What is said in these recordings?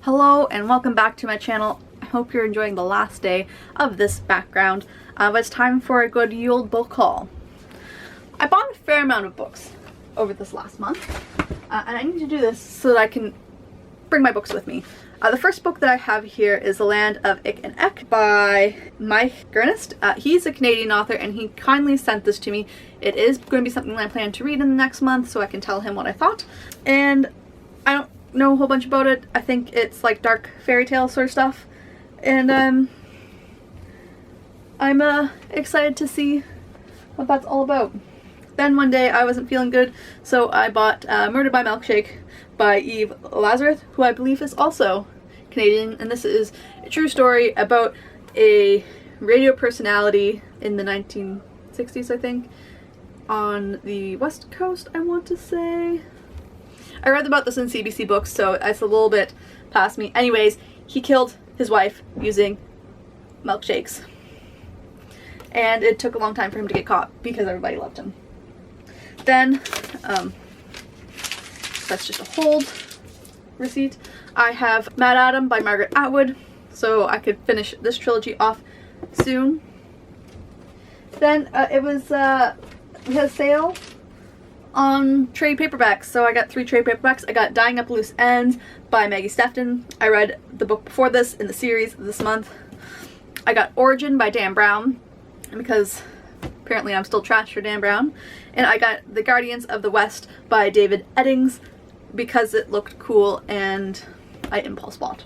Hello and welcome back to my channel. I hope you're enjoying the last day of this background, but it's time for a good Yule book haul. I bought a fair amount of books over this last month, and I need to do this so that I can bring my books with me. The first book that I have here is The Land of Ik and Ek by Micah. He's a Canadian author and he kindly sent this to me. It is going to be something that I plan to read in the next month so I can tell him what I thought. And I don't know a whole bunch about it. I think it's like dark fairy tale sort of stuff. And I'm excited to see what that's all about. Then one day I wasn't feeling good, so I bought Murder by Milkshake by Lazarus, who I believe is also Canadian, and this is a true story about a radio personality in the 1960s, I think, on the West Coast, I want to say. I read about this in CBC Books, so it's a little bit past me. Anyways, he killed his wife using milkshakes, and it took a long time for him to get caught because everybody loved him. Then, that's just a hold receipt. I have MaddAddam by Margaret Atwood, so I could finish this trilogy off soon. Then we had a sale on trade paperbacks, so I got 3 trade paperbacks. I got Dying Up Loose Ends by Maggie Sefton. I read the book before this in the series this month. I got Origin by Dan Brown, because apparently I'm still trash for Dan Brown. And I got The Guardians of the West by David Eddings because it looked cool and I impulse bought.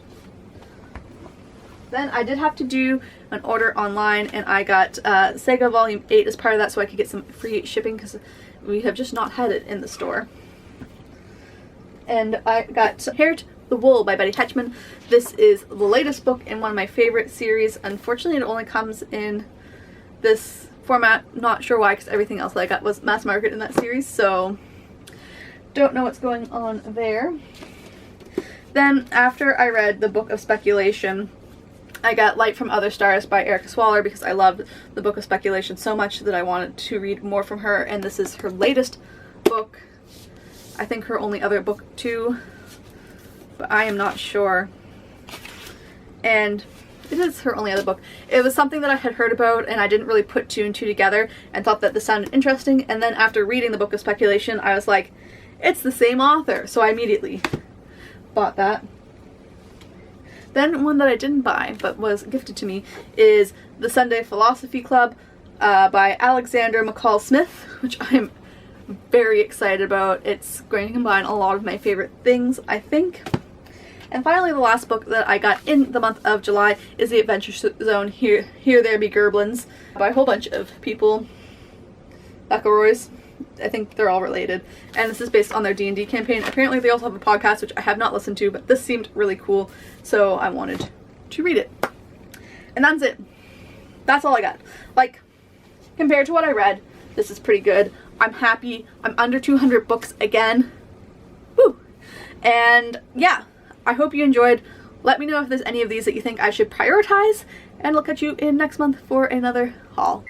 Then I did have to do an order online, and I got Saga Volume 8 as part of that so I could get some free shipping because we have just not had it in the store. And I got Inherit the Wool by Hetchman. This is the latest book in one of my favorite series. Unfortunately, it only comes in this format. Not sure why, because everything else that I got was mass market in that series, so don't know what's going on there. Then after I read the Book of Speculation, I got Light from Other Stars by Erika Swyler because I loved the Book of Speculation so much that I wanted to read more from her, and this is her latest book. I think her only other book too, but I am not sure. And it is her only other book. It was something that I had heard about and I didn't really put 2 and 2 together and thought that this sounded interesting, and then after reading the Book of Speculation I was like, it's the same author, so I immediately bought that. Then one that I didn't buy but was gifted to me is The Sundae Philosophy Club by Alexander McCall Smith, which I'm very excited about. It's going to combine a lot of my favorite things, I think. And finally, the last book that I got in the month of July is The Adventure Zone Here There Be Gerblins by a whole bunch of people. McElroys. I think they're all related. And this is based on their D&D campaign. Apparently they also have a podcast, which I have not listened to, but this seemed really cool, so I wanted to read it. And that's it. That's all I got. Like, compared to what I read, this is pretty good. I'm happy. I'm under 200 books again. Woo! And yeah, I hope you enjoyed. Let me know if there's any of these that you think I should prioritize, and I'll catch you in next month for another haul.